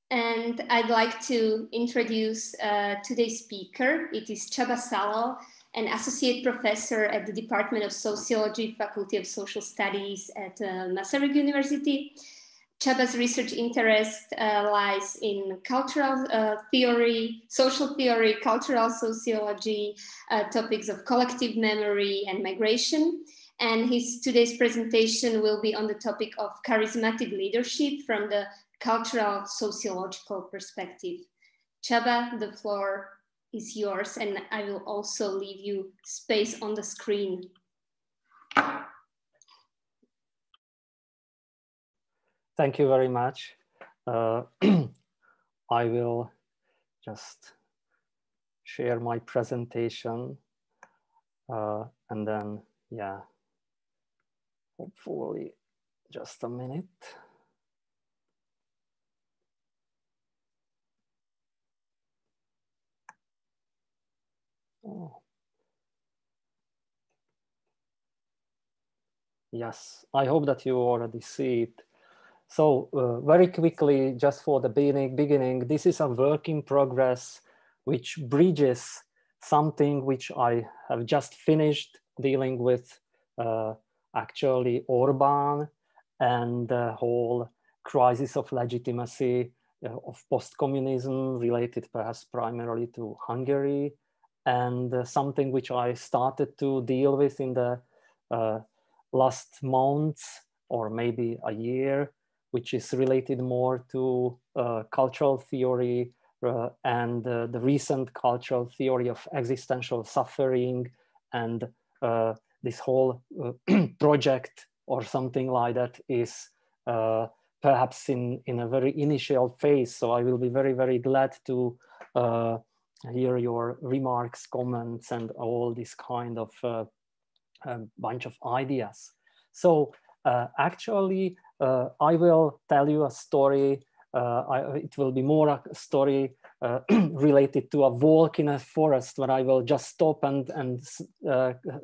And I'd like to introduce today's speaker. It is Csaba Szaló, an associate professor at the Department of Sociology, Faculty of Social Studies at Masaryk University. Csaba's research interest lies in cultural theory, social theory, cultural sociology, topics of collective memory and migration. And his today's presentation will be on the topic of charismatic leadership from the cultural sociological perspective. Csaba, the floor is yours, and I will also leave you space on the screen. Thank you very much. I will just share my presentation and then, yeah, hopefully just a minute. Oh. Yes, I hope that you already see it. So very quickly, just for the beginning, this is a work in progress which bridges something which I have just finished dealing with, actually Orban and the whole crisis of legitimacy of post-communism related perhaps primarily to Hungary, and something which I started to deal with in the last months or maybe a year, which is related more to cultural theory and the recent cultural theory of existential suffering, and this whole project or something like that is perhaps in a very initial phase. So I will be very, very glad to hear your remarks, comments, and all this kind of bunch of ideas. So actually, I will tell you a story. It will be more a story related to a walk in a forest where I will just stop and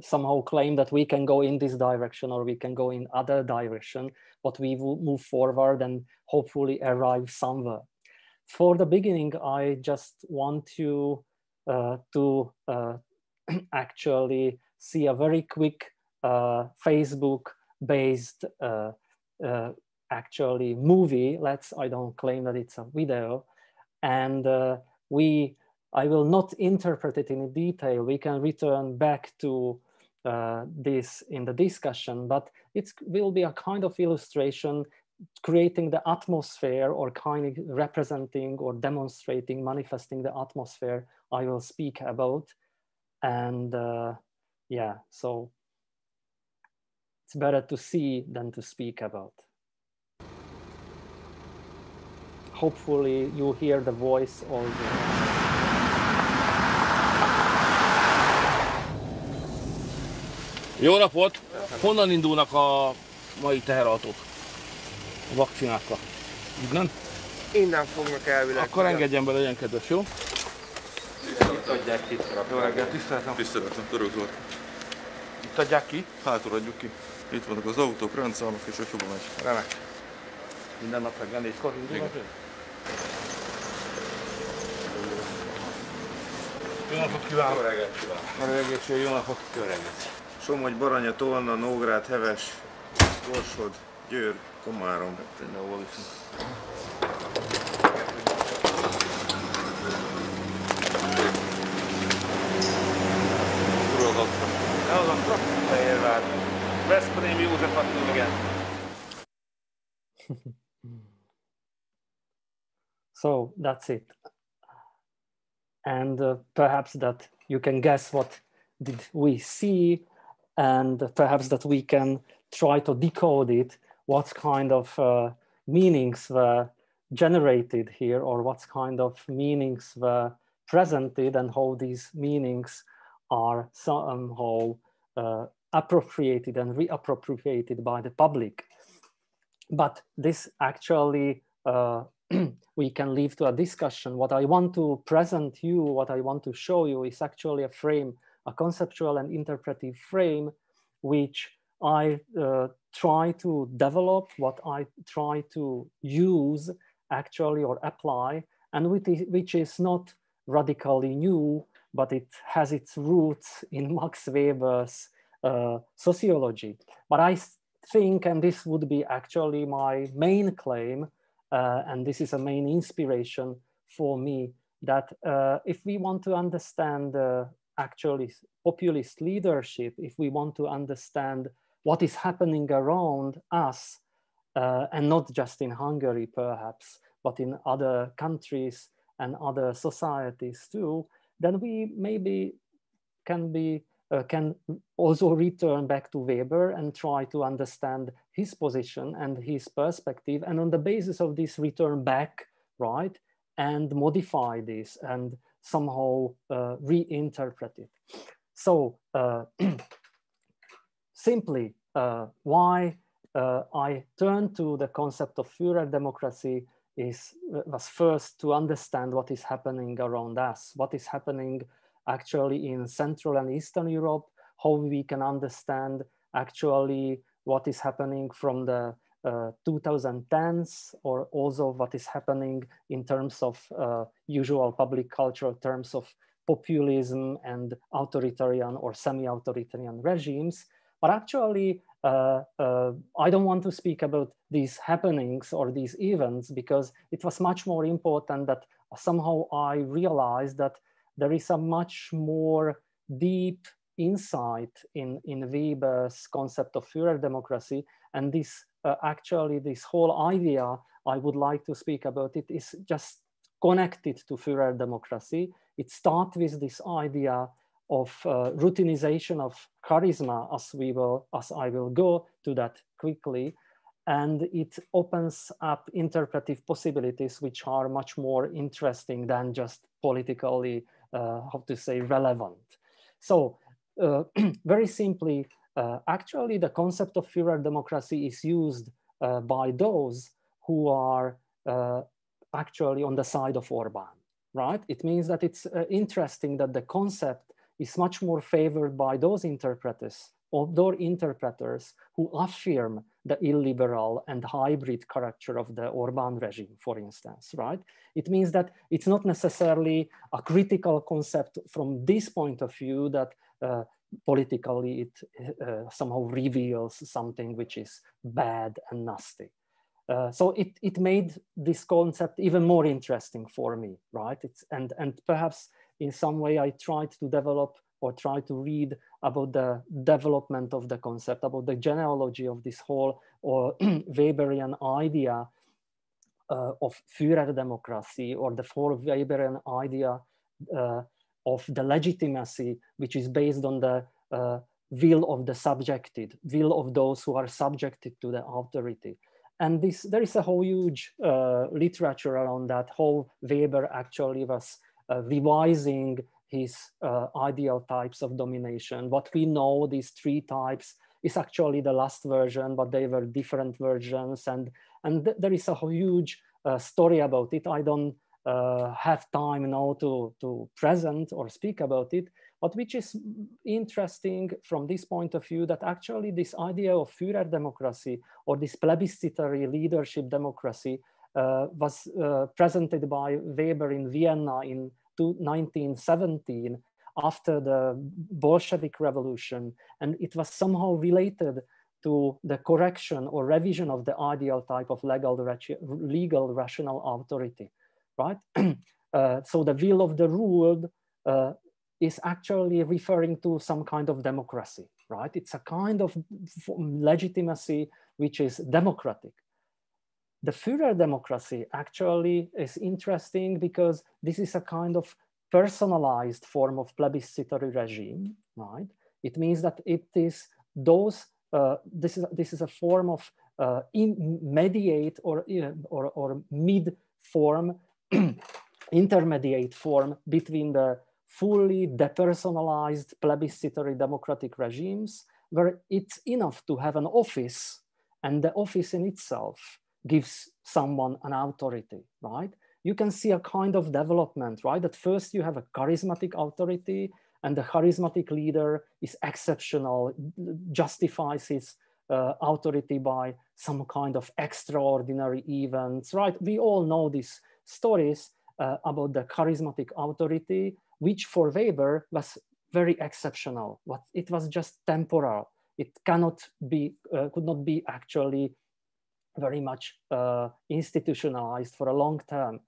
somehow claim that we can go in this direction or we can go in other direction, but we will move forward and hopefully arrive somewhere. For the beginning, I just want you to actually see a very quick Facebook-based actually movie. I don't claim that it's a video, and I will not interpret it in detail. We can return back to this in the discussion, but it will be a kind of illustration creating the atmosphere or kind of representing or demonstrating, manifesting the atmosphere I will speak about. And yeah, so it's better to see than to speak about. Hopefully you hear the voice also. Jó napot! Honnan indulnak a mai teherautók? A vakcinákra? Innen? Innen fognak elvileg. Akkor engedjen be, legyen kedves, jó? Itt adják ki. Jó reggelt, tiszteletem. Tiszteletem, Török Zsolt. Itt adják ki? Hátul adjuk ki. Itt vannak az autók, rendszámok és a csoba megy. Remek. Minden nap reggel 4-kor indulnak? Jó napot kívánok! Jó reggelt kívánok! Jó reggelt, jó napot! Jó reggelt! Somogy, Baranya, Tolna, Nógrád, Heves, Borsod, Győr, Komárom. Hol viszont? Elhozottra? Fehérvár. Veszprém, József Attila, igen. So that's it. And perhaps that you can guess what did we see, and perhaps that we can try to decode it, what kind of meanings were generated here, or what kind of meanings were presented, and how these meanings are somehow appropriated and reappropriated by the public. But this actually we can leave to a discussion. What I want to present you, what I want to show you is actually a frame, a conceptual and interpretive frame, which I try to develop, what I try to use actually or apply, and which is not radically new, but it has its roots in Max Weber's sociology. But I think, and this would be actually my main claim, and this is a main inspiration for me, that if we want to understand actually populist leadership, if we want to understand what is happening around us, and not just in Hungary perhaps, but in other countries and other societies too, then we maybe can also return back to Weber and try to understand his position and his perspective, and on the basis of this return back, right, and modify this and somehow reinterpret it. So simply why I turned to the concept of Führerdemokratie was first to understand what is happening around us, what is happening actually in Central and Eastern Europe, how we can understand actually what is happening from the 2010s, or also what is happening in terms of usual public cultural terms of populism and authoritarian or semi-authoritarian regimes. But actually, I don't want to speak about these happenings or these events, because it was much more important that somehow I realized that there is a much more deep insight in Weber's concept of Führerdemokratie, and this actually this whole idea I would like to speak about it is just connected to Führerdemokratie. It starts with this idea of routinization of charisma, as I will go to that quickly, and it opens up interpretive possibilities which are much more interesting than just politically, how to say, relevant. So very simply, actually the concept of Führerdemokratie is used by those who are actually on the side of Orban, right? It means that it's interesting that the concept is much more favored by those interpreters who affirm the illiberal and hybrid character of the Orban regime, for instance, right? It means that it's not necessarily a critical concept from this point of view that politically it somehow reveals something which is bad and nasty. So it made this concept even more interesting for me, right? And perhaps in some way I tried to develop or try to read about the development of the concept, about the genealogy of this whole or Weberian idea of Führerdemokratie, or the whole Weberian idea of the legitimacy, which is based on the will of the subjected, will of those who are subjected to the authority. And there is a whole huge literature around that, how Weber actually was revising his ideal types of domination. What we know, these three types, is actually the last version, but they were different versions. And there is a huge story about it. I don't have time now to present or speak about it, but which is interesting from this point of view, that actually this idea of Führerdemokratie, or this plebiscitary leadership democracy, was presented by Weber in Vienna in 1917 after the Bolshevik Revolution, and it was somehow related to the correction or revision of the ideal type of legal rational authority, right? So the will of the ruled is actually referring to some kind of democracy, right? It's a kind of legitimacy which is democratic. The Führerdemokratie actually is interesting because this is a kind of personalized form of plebiscitary regime, right? It means that it is those, this is a form of mediate or mid form, intermediate form between the fully depersonalized plebiscitary democratic regimes, where it's enough to have an office, and the office in itself gives someone an authority, right? You can see a kind of development, right? At first you have a charismatic authority, and the charismatic leader is exceptional, justifies his authority by some kind of extraordinary events, right? We all know these stories about the charismatic authority, which for Weber was very exceptional. It was just temporal. It cannot be, could not be actually very much institutionalized for a long term.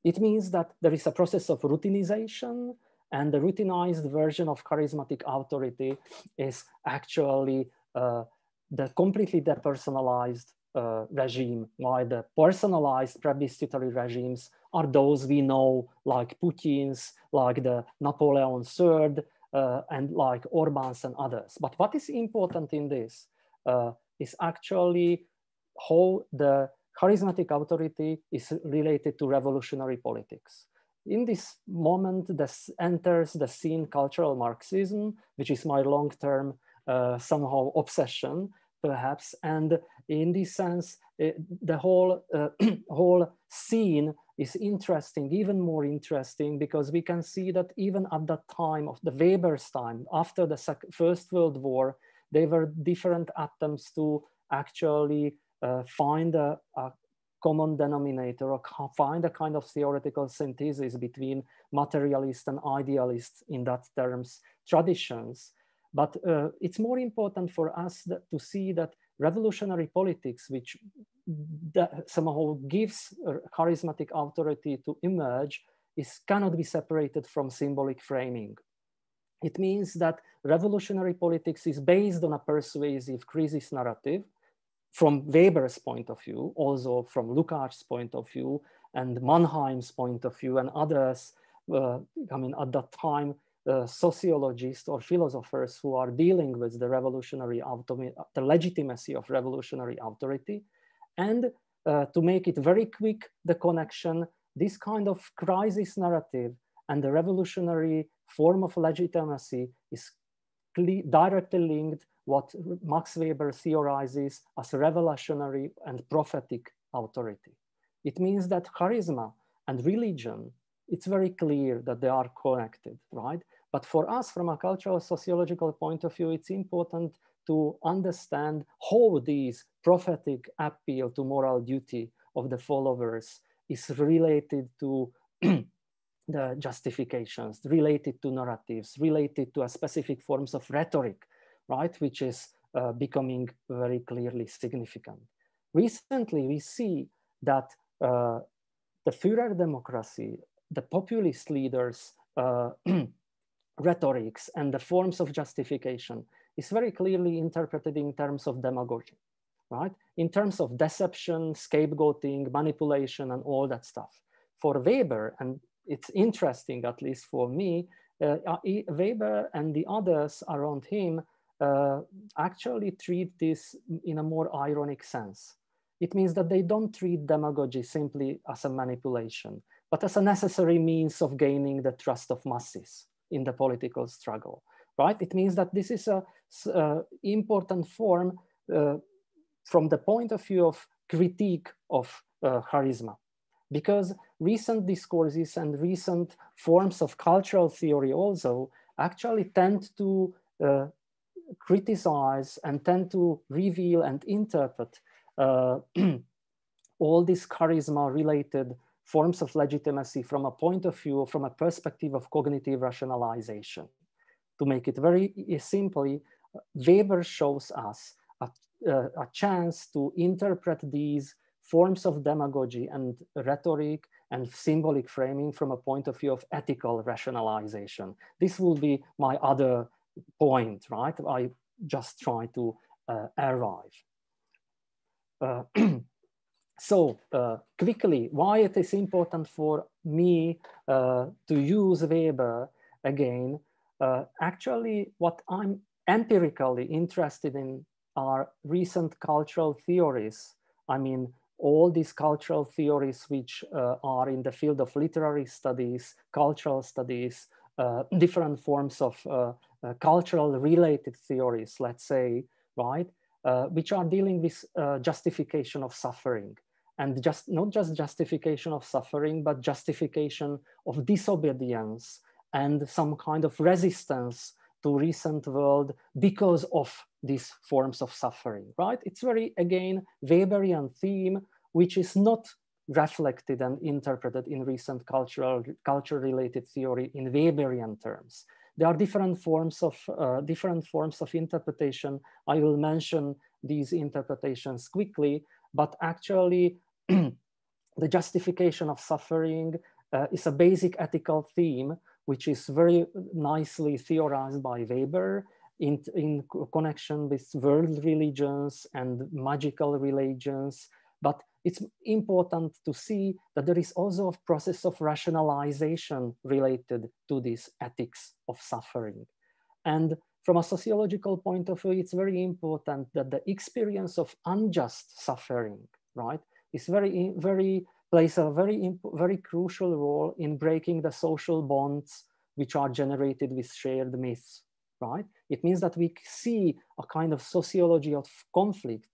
It means that there is a process of routinization, and the routinized version of charismatic authority is actually the completely depersonalized regime, while the personalized plebiscitary regimes are those we know, like Putin's, like the Napoleon III, and like Orban's and others. But what is important in this is actually how the charismatic authority is related to revolutionary politics. In this moment, this enters the scene cultural Marxism, which is my long-term somehow obsession, perhaps. And in this sense, the whole scene is interesting, even more interesting, because we can see that even at that time of the Weber's time, after the First World War, there were different attempts to actually find a common denominator, or find a kind of theoretical synthesis between materialist and idealist, in that terms, traditions. But it's more important for us to see that revolutionary politics, which somehow gives charismatic authority to emerge, cannot be separated from symbolic framing. It means that revolutionary politics is based on a persuasive crisis narrative, from Weber's point of view, also from Lukács' point of view, and Mannheim's point of view, and others, I mean, at that time, sociologists or philosophers who are dealing with the revolutionary the legitimacy of revolutionary authority. And to make it very quick, the connection, this kind of crisis narrative and the revolutionary form of legitimacy is directly linked what Max Weber theorizes as revolutionary and prophetic authority. It means that charisma and religion, it's very clear that they are connected, right? But for us, from a cultural sociological point of view, it's important to understand how this prophetic appeal to moral duty of the followers is related to the justifications, related to narratives, related to a specific forms of rhetoric, right, which is becoming very clearly significant. Recently, we see that the Führerdemokratie, the populist leaders' rhetorics and the forms of justification is very clearly interpreted in terms of demagogy, right? In terms of deception, scapegoating, manipulation, and all that stuff. For Weber, and it's interesting, at least for me, Weber and the others around him actually treat this in a more ironic sense. It means that they don't treat demagogy simply as a manipulation, but as a necessary means of gaining the trust of masses in the political struggle, right? It means that this is an important form from the point of view of critique of charisma, because recent discourses and recent forms of cultural theory also actually tend to criticize and tend to reveal and interpret all these charisma-related forms of legitimacy from a point of view, from a perspective of cognitive rationalization. To make it very simply, Weber shows us a chance to interpret these forms of demagogy and rhetoric and symbolic framing from a point of view of ethical rationalization. This will be my other point, right? I just try to arrive. So quickly, why it is important for me to use Weber again. Actually, what I'm empirically interested in are recent cultural theories. I mean, all these cultural theories which are in the field of literary studies, cultural studies, different forms of cultural related theories, let's say, right? Which are dealing with justification of suffering. And not just justification of suffering, but justification of disobedience and some kind of resistance to recent world because of these forms of suffering, right? It's very, again, Weberian theme, which is not reflected and interpreted in recent culture-related theory in Weberian terms. There are different forms of interpretation. I will mention these interpretations quickly, but actually the justification of suffering is a basic ethical theme, which is very nicely theorized by Weber in connection with world religions and magical religions. But it's important to see that there is also a process of rationalization related to this ethics of suffering. And from a sociological point of view, it's very important that the experience of unjust suffering, right, is plays a very crucial role in breaking the social bonds which are generated with shared myths, right? It means that we see a kind of sociology of conflict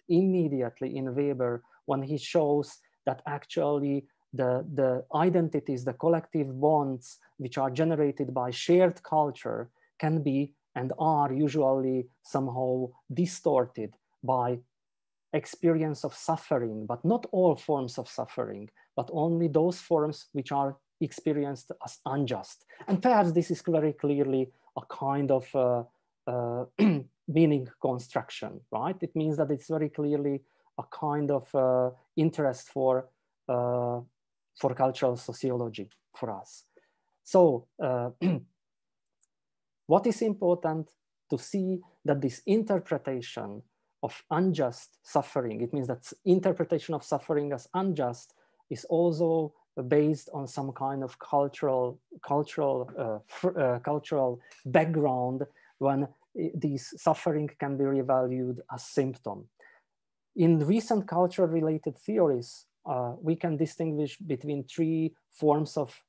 immediately in Weber when he shows that actually the identities, the collective bonds which are generated by shared culture can be and are usually somehow distorted by experience of suffering, but not all forms of suffering, but only those forms which are experienced as unjust. And perhaps this is very clearly a kind of meaning construction, right? It means that it's very clearly a kind of interest for cultural sociology for us. So what is important to see that this interpretation of unjust suffering, it means that interpretation of suffering as unjust is also based on some kind of cultural background when these suffering can be revalued as symptom. In recent culture-related theories, we can distinguish between three forms of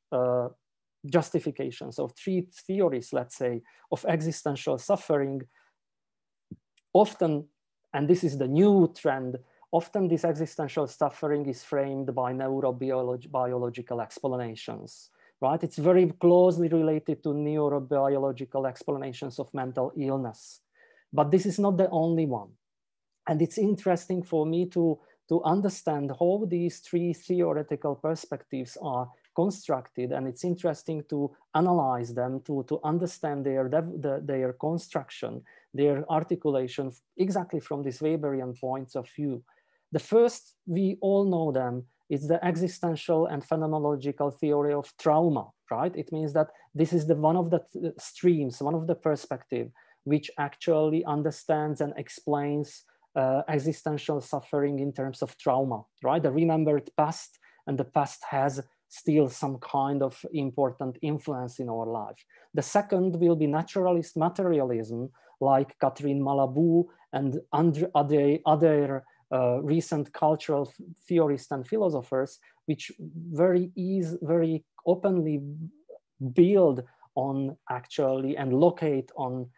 justifications, of three theories, let's say, of existential suffering. Often, and this is the new trend, often this existential suffering is framed by neurobiological explanations, right? It's very closely related to neurobiological explanations of mental illness. But this is not the only one. And it's interesting for me to understand how these three theoretical perspectives are constructed, and it's interesting to analyze them, to understand their construction, their articulation exactly from this Weberian points of view. The first, we all know them, is the existential and phenomenological theory of trauma, right? It means that this is one of the streams, one of the perspective, which actually understands and explains existential suffering in terms of trauma, right? The remembered past, and the past has still some kind of important influence in our life. The second will be naturalist materialism, like Catherine Malabou and other recent cultural theorists and philosophers, which very openly build on actually and locate on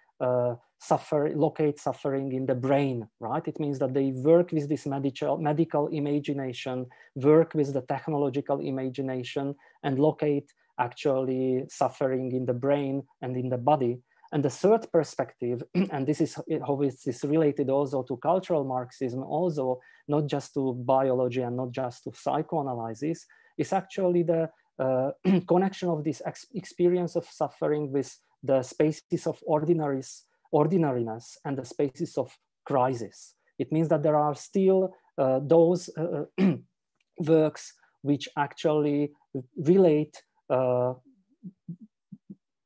suffering in the brain, right? It means that they work with this medical imagination, work with the technological imagination, and locate actually suffering in the brain and in the body. And the third perspective, and this is how it is related also to cultural Marxism, also not just to biology and not just to psychoanalysis, is actually the connection of this experience of suffering with the spaces of ordinariness and the spaces of crisis. It means that there are still those works which actually relate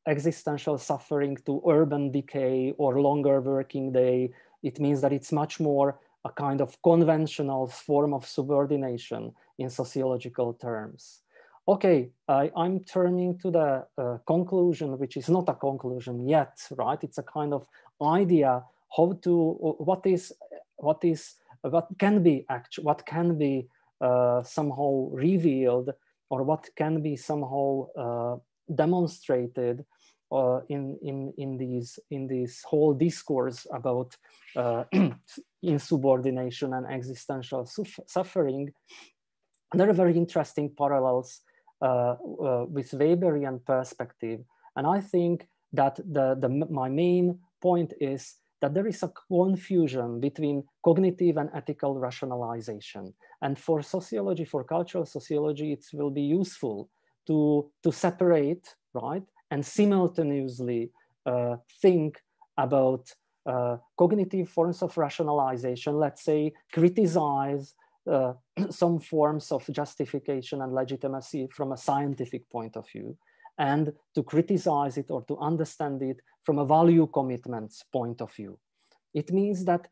existential suffering to urban decay or longer working day. It means that it's much more a kind of conventional form of subordination in sociological terms. Okay, I'm turning to the conclusion, which is not a conclusion yet, right? It's a kind of idea how to what can be somehow revealed, or what can be somehow demonstrated in this whole discourse about insubordination and existential suffering. And there are very interesting parallels with Weberian perspective. And I think that my main point is that there is a confusion between cognitive and ethical rationalization. And for sociology, for cultural sociology, it will be useful to separate, right, and simultaneously think about cognitive forms of rationalization, let's say criticize some forms of justification and legitimacy from a scientific point of view, and to criticize it or to understand it from a value commitments point of view. It means that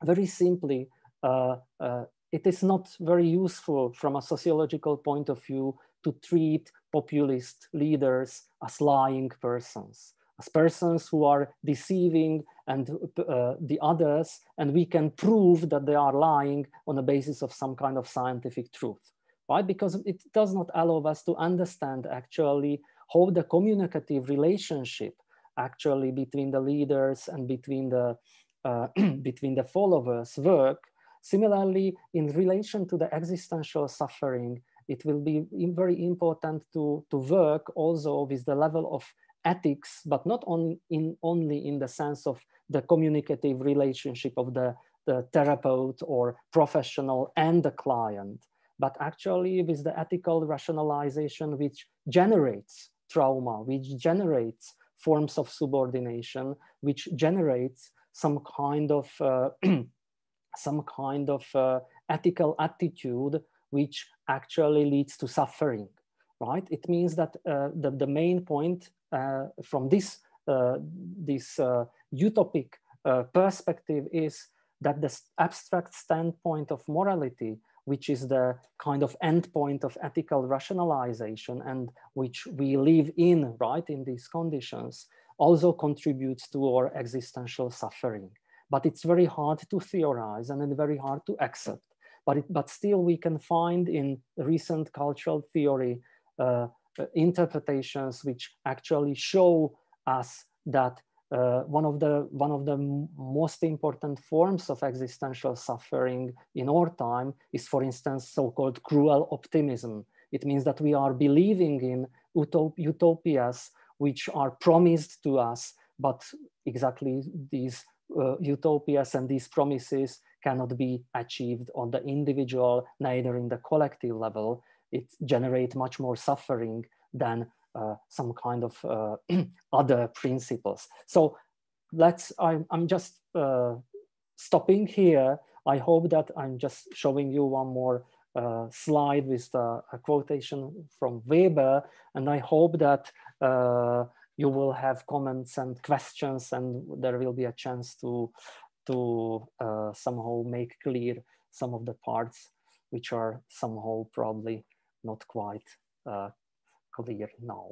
very simply, it is not very useful from a sociological point of view to treat populist leaders as lying persons, as persons who are deceiving and the others, and we can prove that they are lying on the basis of some kind of scientific truth, right? Because it does not allow us to understand actually how the communicative relationship actually between the leaders and between the followers work. Similarly, in relation to the existential suffering, it will be very important to work also with the level of ethics, but not only in the sense of the communicative relationship of the therapist or professional and the client, but actually with the ethical rationalization which generates trauma, which generates forms of subordination, which generates some kind of ethical attitude which actually leads to suffering, right? It means that the main point from this utopic perspective is that the abstract standpoint of morality, which is the kind of endpoint of ethical rationalization and which we live in, right, in these conditions, also contributes to our existential suffering. But it's very hard to theorize and very hard to accept. But still we can find in recent cultural theory interpretations which actually show us that one of the most important forms of existential suffering in our time is, for instance, so-called cruel optimism. It means that we are believing in utopias which are promised to us, but exactly these utopias and these promises cannot be achieved on the individual, neither in the collective level. It generates much more suffering than some kind of other principles. So I'm just stopping here. I hope that I'm just showing you one more slide with a quotation from Weber, and I hope that you will have comments and questions, and there will be a chance to somehow make clear some of the parts which are somehow probably not quite clear now.